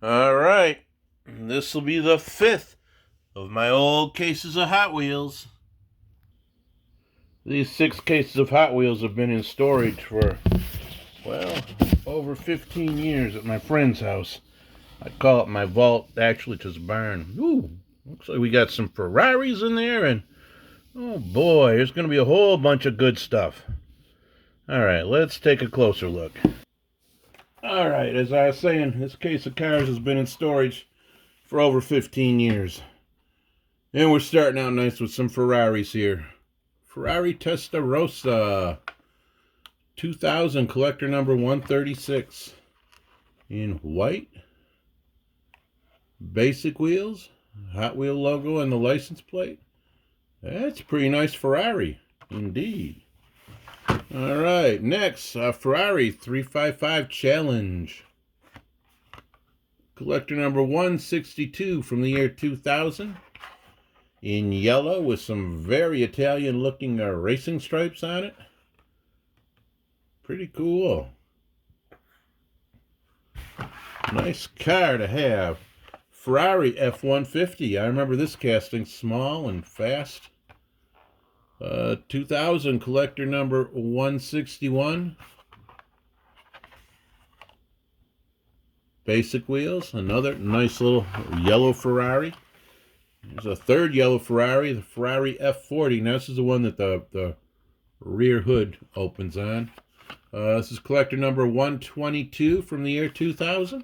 All right, this will be the fifth of my old cases of Hot Wheels. These 6 cases of Hot Wheels have been in storage for, well, over 15 years at my friend's house. I call it my vault. Actually, it's his barn. Ooh, looks like we got some Ferraris in there, and oh boy, there's going to be a whole bunch of good stuff. All right, let's take a closer look. All right, as I was saying, this case of cars has been in storage for over 15 years. And we're starting out nice with some Ferraris here. Ferrari Testarossa 2000 collector number 136 in white. Basic wheels, Hot Wheel logo and the license plate. That's a pretty nice Ferrari, indeed. All right, next, Ferrari 355 Challenge. Collector number 162 from the year 2000. In yellow with some very Italian looking racing stripes on it. Pretty cool. Nice car to have. Ferrari F-150. I remember this casting, small and fast. 2000 collector number 161. Basic wheels. Another nice little yellow Ferrari. There's a third yellow Ferrari, the Ferrari F40. Now this is the one that the rear hood opens on. This is collector number 122 from the year 2000.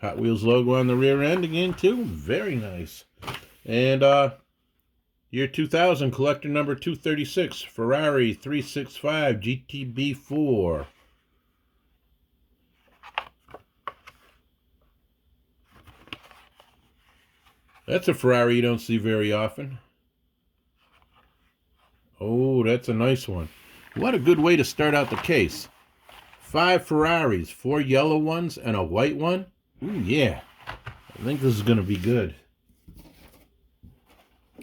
Hot Wheels logo on the rear end again, too. Very nice. And year 2000, collector number 236, Ferrari 365 GTB4. That's a Ferrari you don't see very often. Oh, that's a nice one. What a good way to start out the case. 5 Ferraris, 4 yellow ones, and a white one. Ooh, yeah. I think this is going to be good.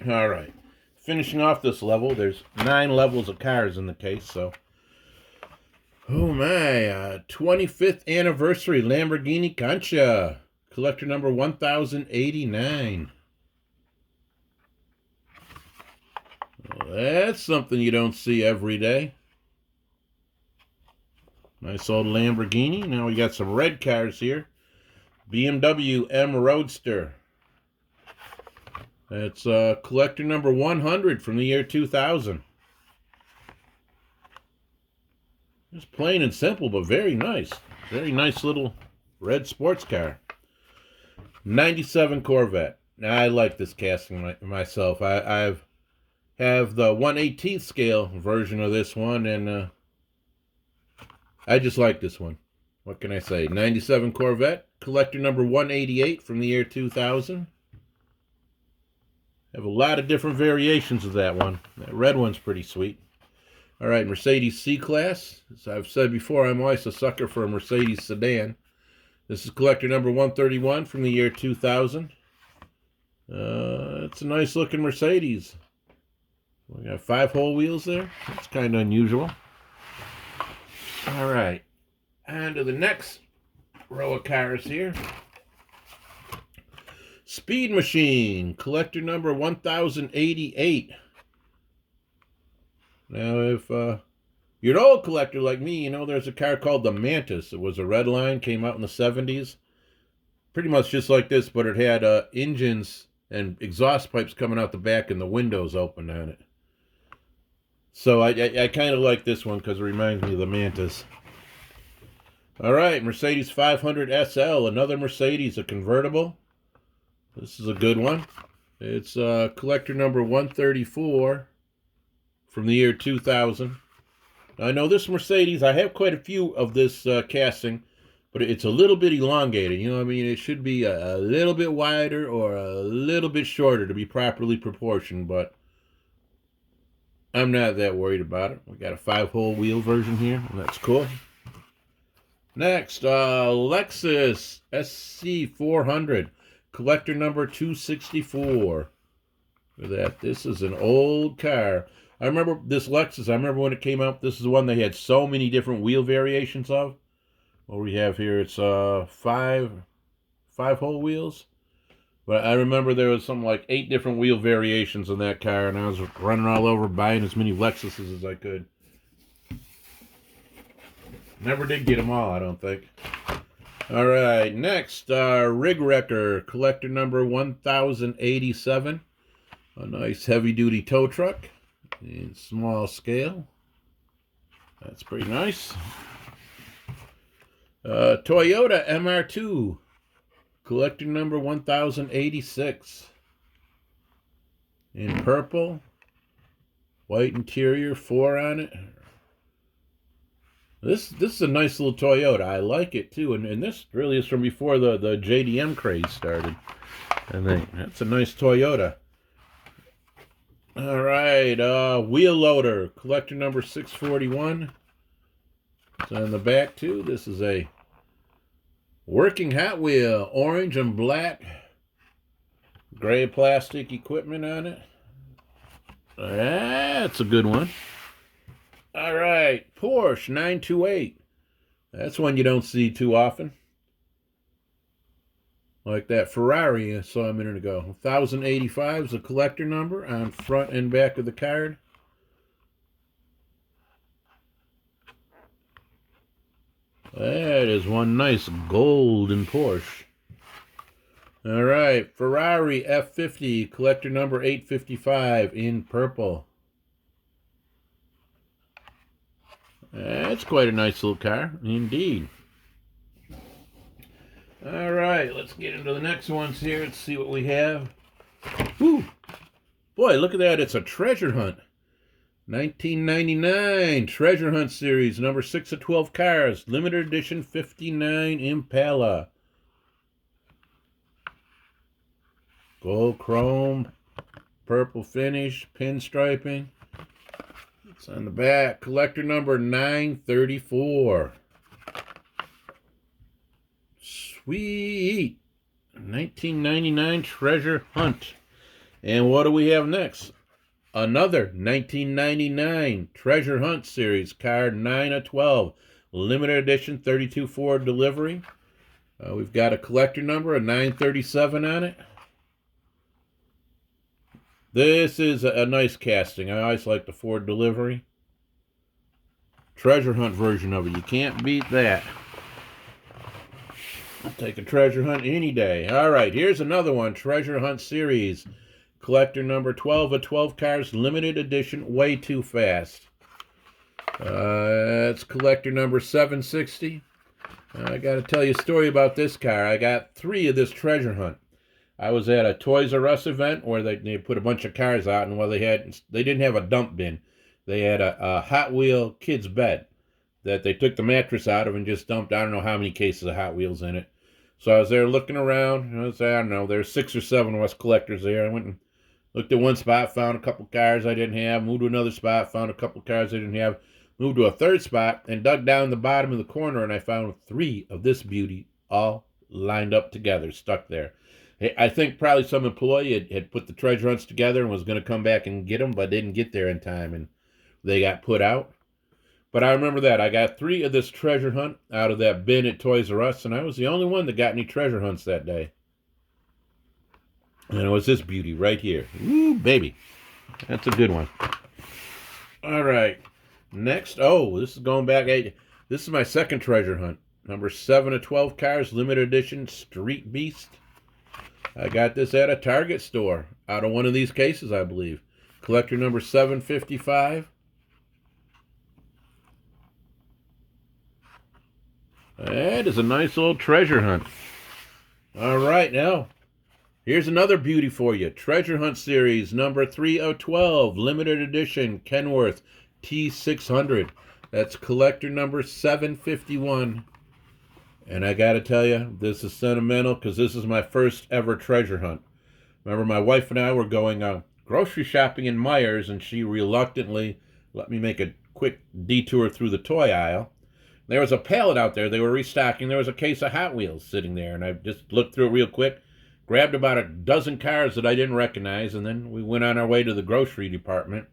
All right. Finishing off this level, there's 9 levels of cars in the case, so. Oh, my. 25th anniversary Lamborghini Concha. Collector number 1089. Well, that's something you don't see every day. Nice old Lamborghini. Now we got some red cars here. BMW M Roadster. That's collector number 100 from the year 2000. Just plain and simple, but very nice. Very nice little red sports car. 97 Corvette. Now, I like this casting myself. I have the 1/18th scale version of this one, and I just like this one. What can I say? 97 Corvette, collector number 188 from the year 2000. Have a lot of different variations of that one. That red one's pretty sweet. All right, Mercedes C-Class. As I've said before, I'm always a sucker for a Mercedes sedan. This is collector number 131 from the year 2000. It's a nice looking Mercedes. We got 5 whole wheels there. That's kind of unusual. All right. On to the next row of cars here. Speed Machine, collector number 1088. Now, if you're an old collector like me, you know there's a car called the Mantis. It was a red line, came out in the 70s. Pretty much just like this, but it had engines and exhaust pipes coming out the back and the windows open on it. So I kind of like this one because it reminds me of the Mantis. All right, Mercedes 500 SL, another Mercedes, a convertible. This is a good one. It's collector number 134 from the year 2000. I know this Mercedes, I have quite a few of this casting, but it's a little bit elongated. You know what I mean? It should be a little bit wider or a little bit shorter to be properly proportioned, but I'm not that worried about it. We got a 5-hole wheel version here, and that's cool. Next, Lexus SC400, collector number 264. Look at that. This is an old car. I remember this Lexus. I remember when it came out. This is the one they had so many different wheel variations of. What we have here, it's five hole wheels. But I remember there was something like 8 different wheel variations in that car, and I was running all over buying as many Lexuses as I could. Never did get them all, I don't think. All right, next, Rig Wrecker, collector number 1087. A nice heavy-duty tow truck in small scale. That's pretty nice. Toyota MR2, collector number 1086. In purple, white interior, 4 on it. This is a nice little Toyota. I like it too, and this really is from before the JDM craze started. I think that's a nice Toyota. All right, wheel loader, collector number 641. It's on the back too. This is a working Hot Wheel, orange and black, gray plastic equipment on it. That's a good one. All right, Porsche 928. That's one you don't see too often. Like that Ferrari I saw a minute ago. 1085 is a collector number on front and back of the card. That is one nice golden Porsche. All right, Ferrari F50, collector number 855 in purple. That's quite a nice little car, indeed. All right, let's get into the next ones here. Let's see what we have. Whew. Boy, look at that. It's a treasure hunt. 1999 Treasure Hunt Series, number 6 of 12 cars. Limited edition 59 Impala. Gold chrome, purple finish, pinstriping. It's on the back. Collector number 934. Sweet. 1999 Treasure Hunt. And what do we have next? Another 1999 Treasure Hunt Series, card 9 of 12. Limited edition 32 Ford delivery. We've got a collector number, a 937 on it. This is a nice casting. I always like the Ford delivery. Treasure Hunt version of it. You can't beat that. I'll take a Treasure Hunt any day. All right, here's another one. Treasure Hunt Series. Collector number 12 of 12 cars. Limited edition. Way Too Fast. That's collector number 760. I got to tell you a story about this car. I got 3 of this Treasure Hunt. I was at a Toys R Us event where they put a bunch of cars out, and they didn't have a dump bin. They had a Hot Wheel kids bed that they took the mattress out of and just dumped, I don't know how many cases of Hot Wheels in it. So I was there looking around, and I don't know, there's 6 or 7 of us collectors there. I went and looked at one spot, found a couple cars I didn't have, moved to another spot, found a couple cars I didn't have, moved to a third spot, and dug down the bottom of the corner, and I found 3 of this beauty all lined up together, stuck there. I think probably some employee had put the treasure hunts together and was going to come back and get them, but didn't get there in time, and they got put out. But I remember that. I got 3 of this treasure hunt out of that bin at Toys R Us, and I was the only one that got any treasure hunts that day. And it was this beauty right here. Ooh, baby. That's a good one. All right. Next. Oh, this is going back. This is my second treasure hunt. Number 7 of 12 cars, limited edition, Street Beast. I got this at a Target store out of one of these cases, I believe. Collector number 755. That is a nice little treasure hunt. All right, now, here's another beauty for you. Treasure Hunt Series, number 3 of 12, limited edition, Kenworth T600. That's collector number 751. And I got to tell you, this is sentimental because this is my first ever treasure hunt. Remember, my wife and I were going grocery shopping in Myers, and she reluctantly let me make a quick detour through the toy aisle. There was a pallet out there they were restocking. There was a case of Hot Wheels sitting there, and I just looked through it real quick, grabbed about a dozen cars that I didn't recognize, and then we went on our way to the grocery department.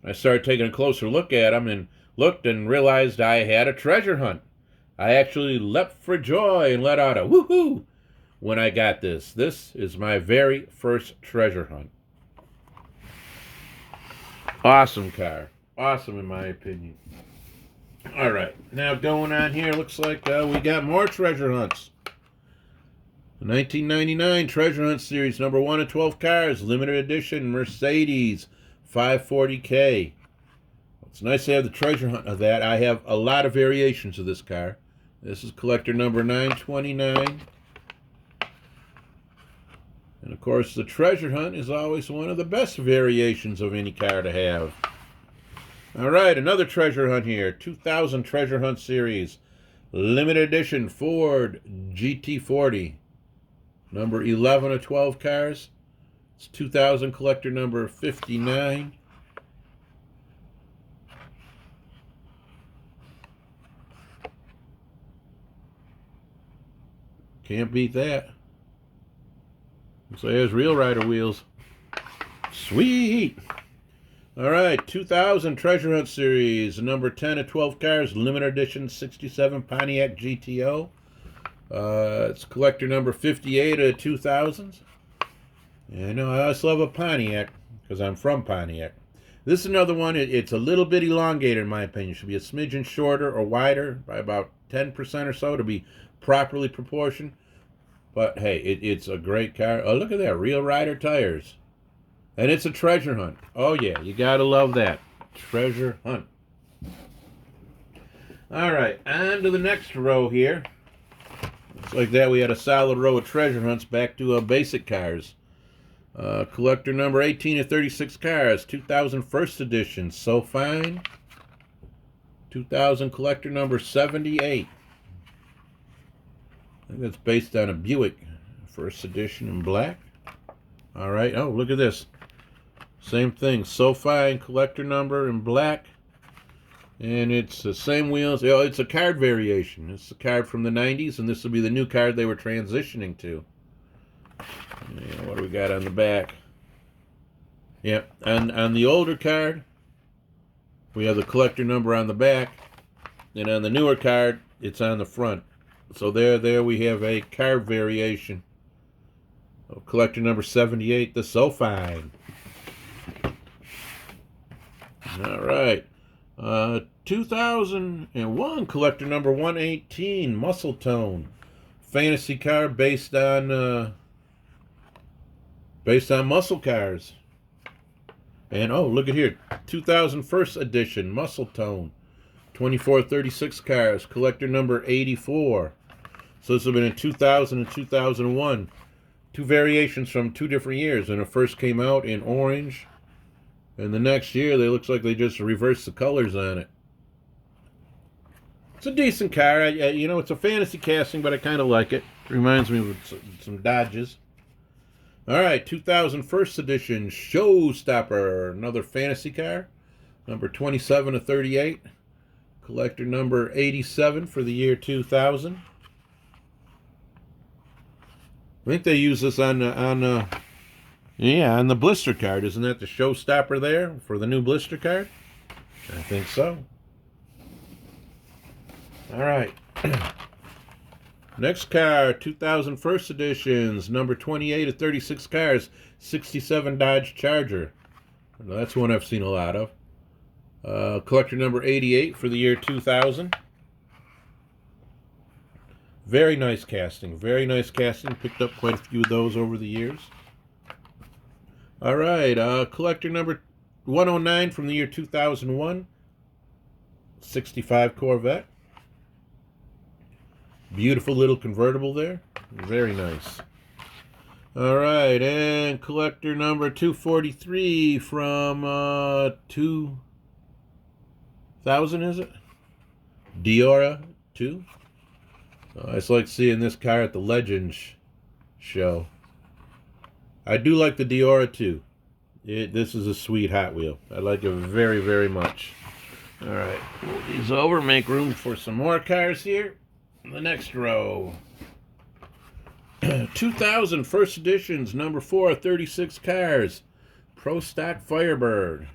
I started taking a closer look at them and looked and realized I had a treasure hunt. I actually leapt for joy and let out a woohoo when I got this. This is my very first treasure hunt. Awesome car. Awesome in my opinion. All right, now going on here, looks like we got more treasure hunts. The 1999 Treasure Hunt Series, number 1 of 12 cars, limited edition Mercedes 540K. It's nice to have the treasure hunt of that. I have a lot of variations of this car. This is collector number 929. And of course, the treasure hunt is always one of the best variations of any car to have. All right, another treasure hunt here. 2000 Treasure Hunt Series, limited edition Ford GT40. Number 11 of 12 cars. It's 2000 collector number 59. Can't beat that. So there's real rider wheels. Sweet! All right, 2000 Treasure Hunt Series, number 10 of 12 cars, limited edition 67 Pontiac GTO. It's collector number 58 of 2000s. And I always love a Pontiac because I'm from Pontiac. This is another one. It's a little bit elongated in my opinion. It should be a smidgen shorter or wider by about 10% or so to be properly proportioned. But hey, it's a great car. Oh, look at that. Real rider tires. And it's a treasure hunt. Oh yeah, you gotta love that. Treasure hunt. All right, on to the next row here. Looks like that we had a solid row of treasure hunts back to basic cars. Collector number 18 of 36 cars, 2000 first edition, So Fine. 2000 collector number 78. I think that's based on a Buick first edition in black. All right, oh, look at this. Same thing, So Fine collector number in black. And it's the same wheels. Oh, it's a card variation. It's a card from the 90s, and this will be the new card they were transitioning to. Yeah, what do we got on the back? Yeah, on the older card, we have the collector number on the back. And on the newer card, it's on the front. So there we have a card variation of collector number 78, the So Fine. All right. 2001 collector number 118, Muscle Tone, fantasy car based on muscle cars. And oh, look at here, 2000 first edition Muscle Tone, 2436 cars, collector number 84. So this would have been in 2000 and 2001. Two variations from two different years. And it first came out in orange. And the next year, they looks like they just reversed the colors on it. It's a decent car. It's a fantasy casting, but I kind of like it. Reminds me of some Dodges. All right, 2000 first edition Showstopper, another fantasy car. Number 27 of 38. Collector number 87 for the year 2000. I think they use this on the blister card. Isn't that the Showstopper there for the new blister card? I think so. All right. Next car, 2000 first editions, number 28 of 36 cars, 67 Dodge Charger. That's one I've seen a lot of. Collector number 88 for the year 2000. Very nice casting. Very nice casting. Picked up quite a few of those over the years. All right, collector number 109 from the year 2001, 65 Corvette. Beautiful little convertible there. Very nice. All right, and collector number 243 from 2000, is it? Diora 2. I just like seeing this car at the Legends show. I do like the Diora too. This is a sweet Hot Wheel. I like it very, very much. All right, move these over, make room for some more cars here. The next row. 2000 first editions, number 4 of 36 cars. Pro Stock Firebird.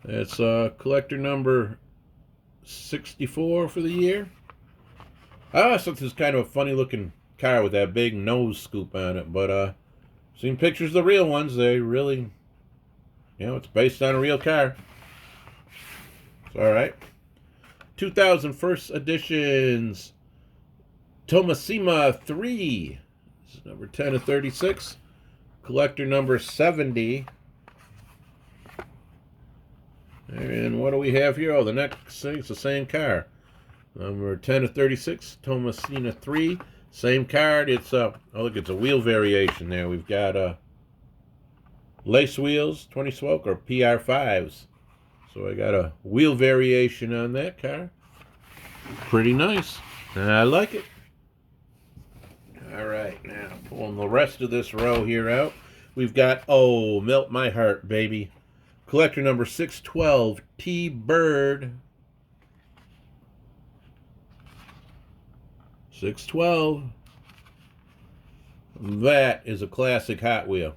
That's collector number 64 for the year. I thought this is kind of a funny looking car with that big nose scoop on it, but seen pictures of the real ones. They really, it's based on a real car. It's all right. 2000 first editions Tomasima 3. This is number 10 of 36. Collector number 70. And what do we have here? Oh, the next thing, it's the same car. Number 10 of 36, Tomasina 3. Same card. It's look, it's a wheel variation there. We've got lace wheels, 20 spoke or PR5s. So I got a wheel variation on that car. Pretty nice. I like it. All right, now pulling the rest of this row here out. We've got, oh, melt my heart, baby. Collector number 612, T-Bird. 612. That is a classic Hot Wheel.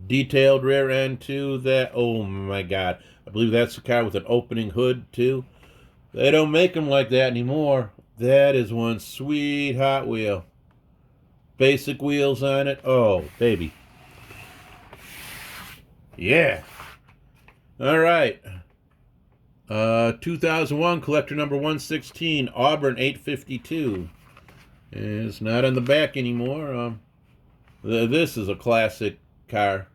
Detailed rear end too. That, oh my God. I believe that's the car with an opening hood too. They don't make them like that anymore. That is one sweet Hot Wheel. Basic wheels on it. Oh, baby. Yeah. All right. 2001 collector number 116, Auburn 852. It's not on the back anymore. This is a classic car.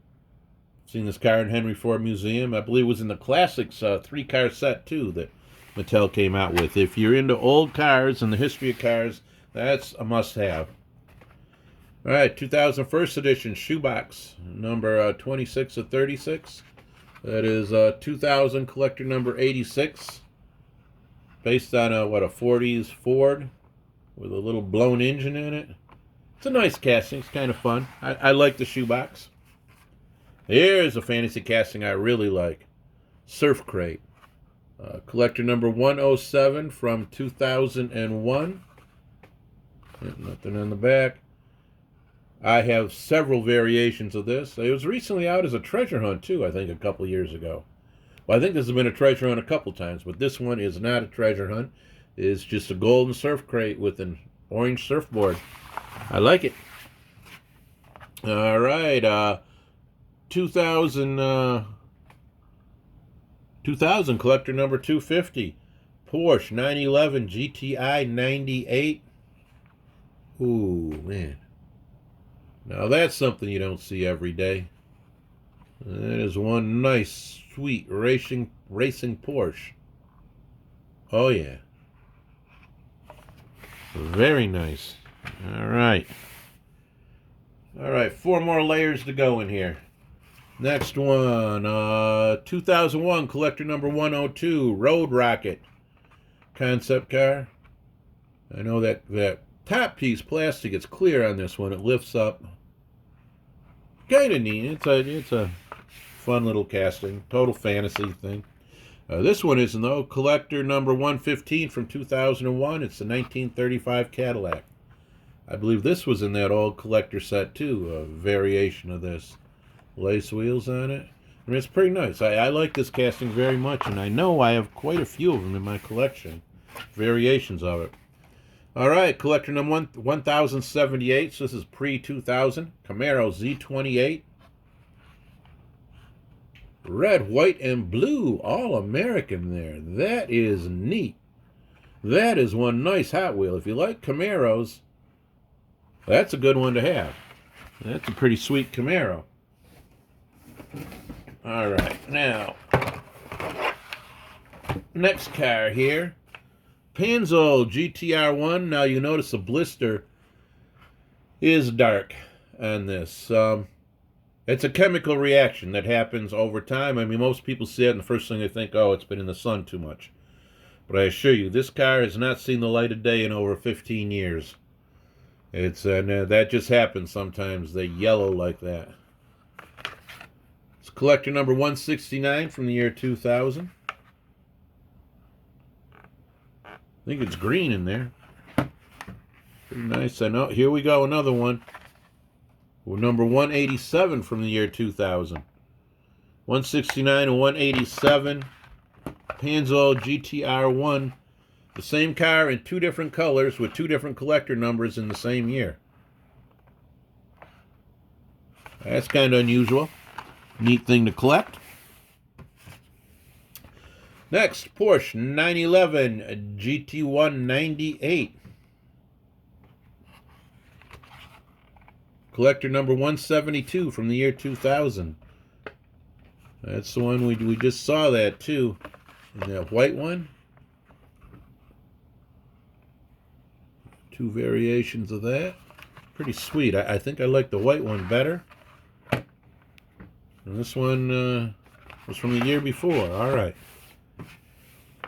I've seen this car in Henry Ford Museum. I believe it was in the Classics 3-car set too that Mattel came out with. If you're into old cars and the history of cars, that's a must-have. All right, 2000 first edition shoebox, number 26 of 36. That is 2000 collector number 86. Based on a 40s Ford with a little blown engine in it. It's a nice casting. It's kind of fun. I like the shoebox. Here's a fantasy casting I really like. Surf Crate. Collector number 107 from 2001. Nothing on the back. I have several variations of this. It was recently out as a treasure hunt, too, I think, a couple years ago. Well, I think this has been a treasure hunt a couple times, but this one is not a treasure hunt. It's just a golden surf crate with an orange surfboard. I like it. All right. 2000 collector number 250. Porsche 911 GTI 98. Ooh, man. Now that's something you don't see every day. That is one nice, sweet racing Porsche. Oh yeah. Very nice. All right. All right, 4 more layers to go in here. Next one, 2001 collector number 102, Road Rocket concept car. I know that top piece plastic is clear on this one. It lifts up. Kind of neat. It's a fun little casting. Total fantasy thing. This one isn't, though. Collector number 115 from 2001. It's the 1935 Cadillac. I believe this was in that old collector set, too. A variation of this. Lace wheels on it. I mean, it's pretty nice. I like this casting very much, and I know I have quite a few of them in my collection. Variations of it. All right, collector number 1078. So this is pre-2000. Camaro Z28. Red, white, and blue. All American there. That is neat. That is one nice Hot Wheel. If you like Camaros, that's a good one to have. That's a pretty sweet Camaro. All right, now, next car here. Panzo GTR1. Now you notice the blister is dark on this. It's a chemical reaction that happens over time. I mean, most people see it and the first thing they think, oh, it's been in the sun too much. But I assure you, this car has not seen the light of day in over 15 years. It's that just happens sometimes. They yellow like that. It's collector number 169 from the year 2000. I think it's green in there. Pretty nice. I know. Here we go, another one. Number 187 from the year 2000. 169 and 187. Panzo GTR1. The same car in two different colors with two different collector numbers in the same year. That's kind of unusual. Neat thing to collect. Next, Porsche 911 GT198. Collector number 172 from the year 2000. That's the one we just saw that too. And that white one. Two variations of that. Pretty sweet. I think I like the white one better. And this one was from the year before. All right.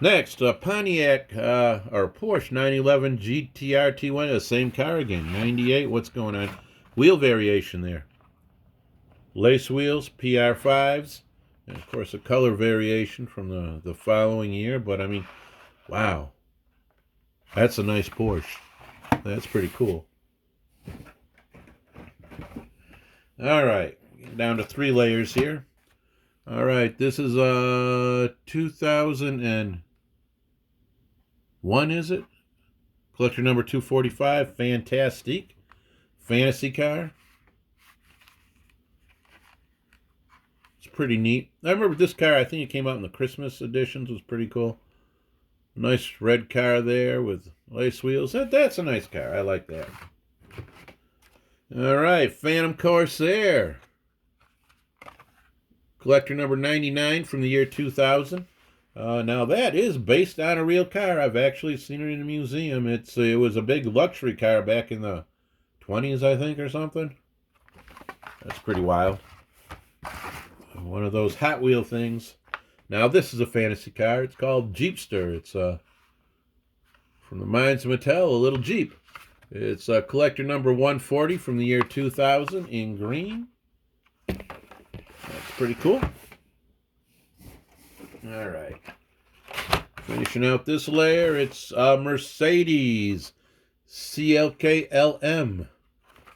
Next, Pontiac or Porsche 911 GTR T1. The same car again. 98. What's going on? Wheel variation there. Lace wheels, PR5s. And of course, a color variation from the following year. But I mean, wow. That's a nice Porsche. That's pretty cool. All right. Getting down to 3 layers here. All right. This is 2001, is it? Collector number 245. Fantastic. Fantasy car. It's pretty neat. I remember this car. I think it came out in the Christmas editions. It was pretty cool. Nice red car there with lace wheels. That's a nice car. I like that. All right, Phantom Corsair. Collector number 99 from the year 2000. Now that is based on a real car. I've actually seen it in a museum. It was a big luxury car back in the 20s, I think, or something. That's pretty wild. One of those Hot Wheel things. Now, this is a fantasy car. It's called Jeepster. It's from the mines of Mattel, a little Jeep. It's collector number 140 from the year 2000 in green. That's pretty cool. All right. Finishing out this layer, it's Mercedes CLK-LM.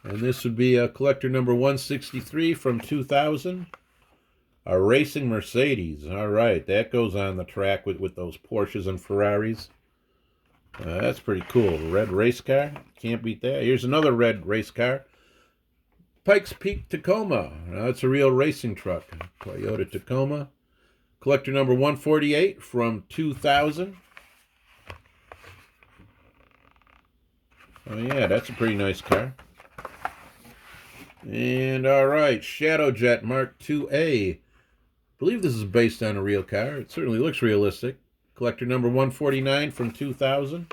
And this would be collector number 163 from 2000. A racing Mercedes. All right, that goes on the track with those Porsches and Ferraris. That's pretty cool. Red race car. Can't beat that. Here's another red race car. Pikes Peak Tacoma. Now, it's a real racing truck. Toyota Tacoma. Collector number 148 from 2000. Oh, yeah, that's a pretty nice car. And, all right, Shadowjet Mark IIA. I believe this is based on a real car. It certainly looks realistic. Collector number 149 from 2000.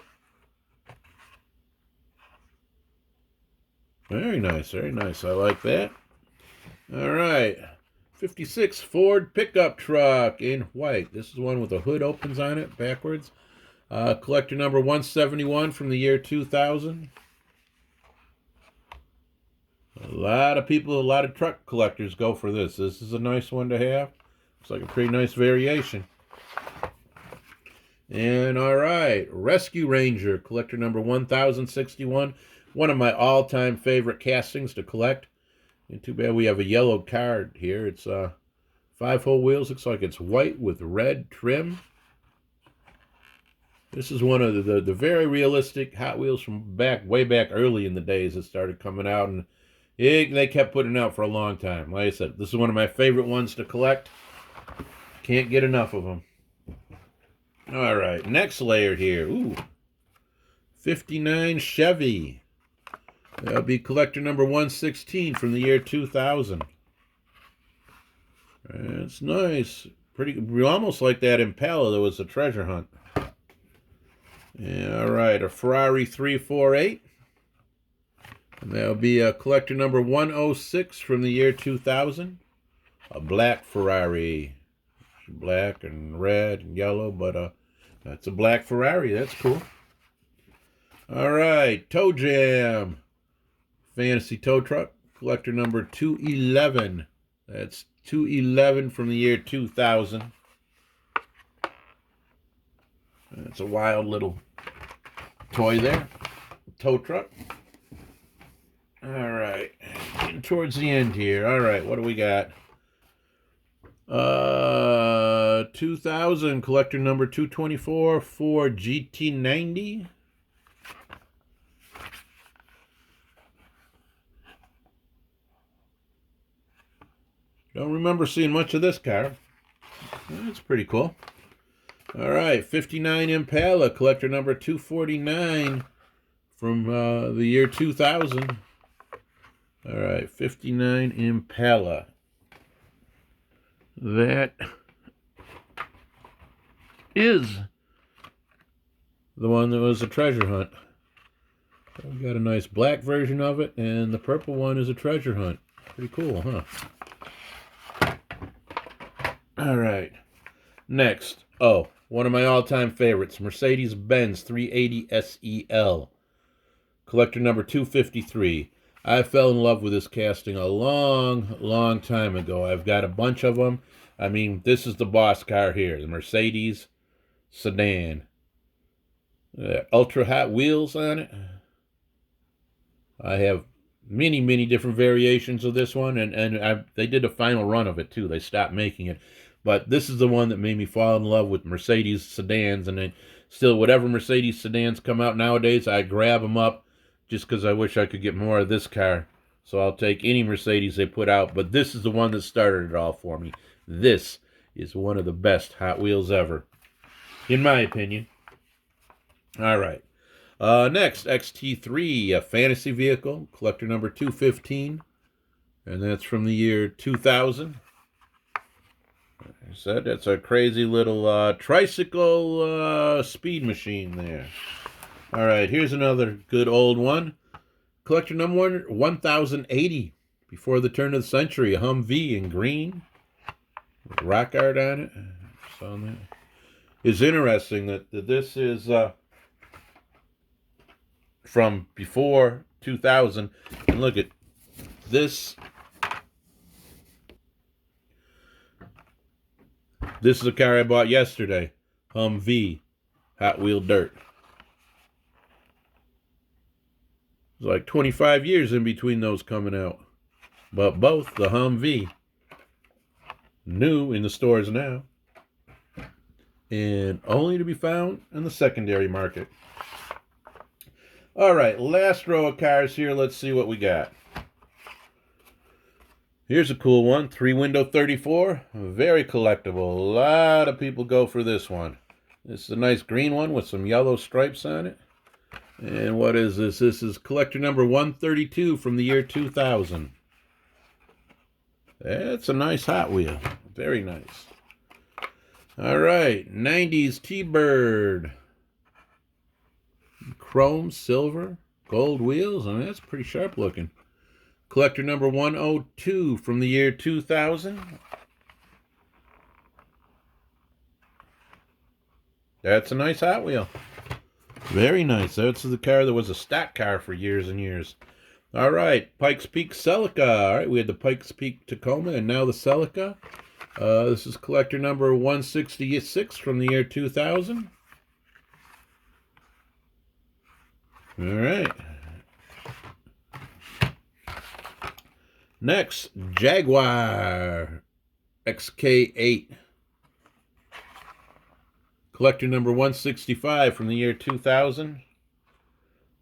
Very nice, very nice. I like that. All right. 56 Ford pickup truck in white. This is one with the hood opens on it backwards. Collector number 171 from the year 2000. A lot of people, a lot of truck collectors go for this. This is a nice one to have. Looks like a pretty nice variation. And all right, Rescue Ranger, collector number 1061. One of my all-time favorite castings to collect. And too bad we have a yellow card here. It's 5-hole wheels. Looks like it's white with red trim. This is one of the very realistic Hot Wheels from way back early in the days that started coming out. And they kept putting it out for a long time. Like I said, this is one of my favorite ones to collect. Can't get enough of them. All right, next layer here. Ooh, 59 Chevy. That'll be collector number 116 from the year 2000. It's nice. Pretty, almost like that Impala that was a treasure hunt. Yeah, all right, a Ferrari 348. And that'll be a collector number 106 from the year 2000. A black Ferrari. Black and red and yellow, but that's a black Ferrari. That's cool. All right, Toe Jam. Fantasy tow truck. Collector number 211. That's 211 from the year 2000. That's a wild little toy there. Tow truck. All right. Getting towards the end here. All right, what do we got? 2000 collector number 224 for GT90. Don't remember seeing much of this car. That's pretty cool. All right, 59 Impala, collector number 249 from the year 2000. All right, 59 Impala. That is the one that was a treasure hunt. So we got a nice black version of it, and the purple one is a treasure hunt. Pretty cool, huh? All right. Next. Oh, one of my all-time favorites, Mercedes-Benz 380 SEL. Collector number 253. I fell in love with this casting a long time ago. I've got a bunch of them. I mean, this is the boss car here, the Mercedes sedan. Ultra hot wheels on it. I have many different variations of this one, and they did a final run of it too. They stopped making it. But this is the one that made me fall in love with Mercedes sedans, and then still, whatever Mercedes sedans come out nowadays, I grab them up just because I wish I could get more of this car. So I'll take any Mercedes they put out, but this is the one that started it all for me. This is one of the best Hot Wheels ever, in my opinion. All right. Next, XT3, a fantasy vehicle, collector number 215, and that's from the year 2000. I said that's a crazy little tricycle speed machine there. All right, here's another good old one. Collector number 1080, before the turn of the century, a Humvee in green, with rock art on it. Saw that. It's interesting that this is from before 2000, and look at this. This is a car I bought yesterday, Humvee, Hot Wheel Dirt. It's like 25 years in between those coming out. But both, the Humvee, new in the stores now, and only to be found in the secondary market. All right, last row of cars here. Let's see what we got. Here's a cool one, 3-window 34, very collectible. A lot of people go for this one. This is a nice green one with some yellow stripes on it. And what is this? This is collector number 132 from the year 2000. That's a nice Hot Wheel. Very nice. All right, 90s T-Bird. Chrome, silver, gold wheels. I mean, that's pretty sharp looking. Collector number 102 from the year 2000. That's a nice Hot Wheel. Very nice. That's the car that was a stock car for years and years. All right, Pikes Peak Celica. All right, we had the Pikes Peak Tacoma and now the Celica. This is collector number 166 from the year 2000. All right. Next, Jaguar XK8. Collector number 165 from the year 2000.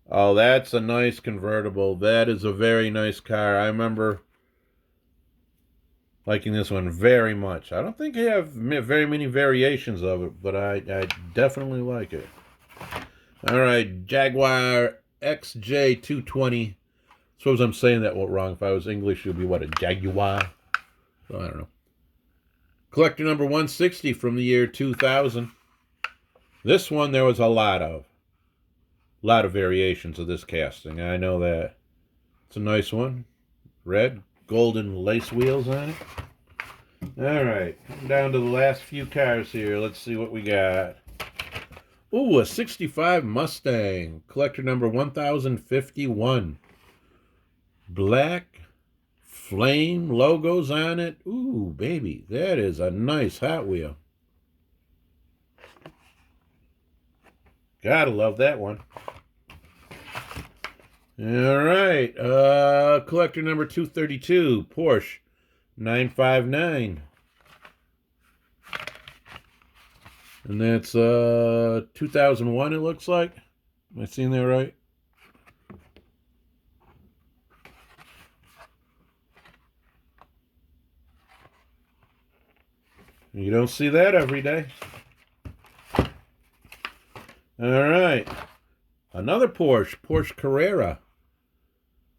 Oh, that's a nice convertible. That is a very nice car. I remember liking this one very much. I don't think I have very many variations of it, but I definitely like it. All right, Jaguar XJ220. Suppose I'm saying that wrong. If I was English, it would be what, a Jaguar? So, I don't know. Collector number 160 from the year 2000. This one there was a lot of variations of this casting. I know that. It's a nice one. Red, golden lace wheels on it. All right, down to the last few cars here. Let's see what we got. Ooh, a 65 Mustang. Collector number 1051. Black flame logos on it. Ooh, baby, that is a nice Hot Wheel. Gotta love that one. All right, collector number 232, Porsche 959. And that's 2001, it looks like. Am I seeing that right? You don't see that every day. All right. Another Porsche Carrera.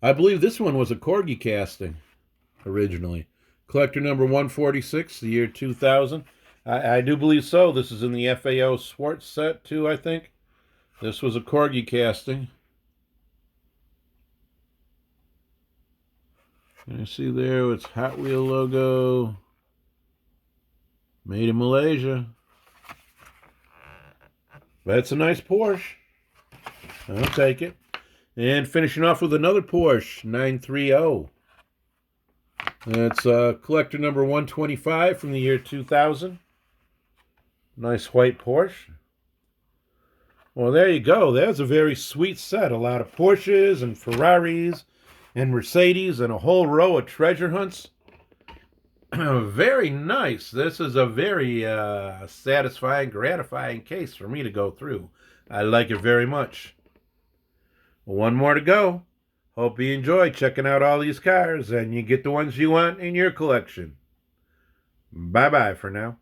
I believe this one was a Corgi casting originally. Collector number 146, the year 2000. I do believe so. This is in the FAO Swartz set too, I think. This was a Corgi casting. You see there, it's Hot Wheel logo. Made in Malaysia. That's a nice Porsche. I'll take it. And finishing off with another Porsche 930. That's collector number 125 from the year 2000. Nice white Porsche. Well, there you go. There's a very sweet set. A lot of Porsches and Ferraris and Mercedes and a whole row of treasure hunts. Very nice. This is a very satisfying, gratifying case for me to go through. I like it very much. One more to go. Hope you enjoy checking out all these cars and you get the ones you want in your collection. Bye-bye for now.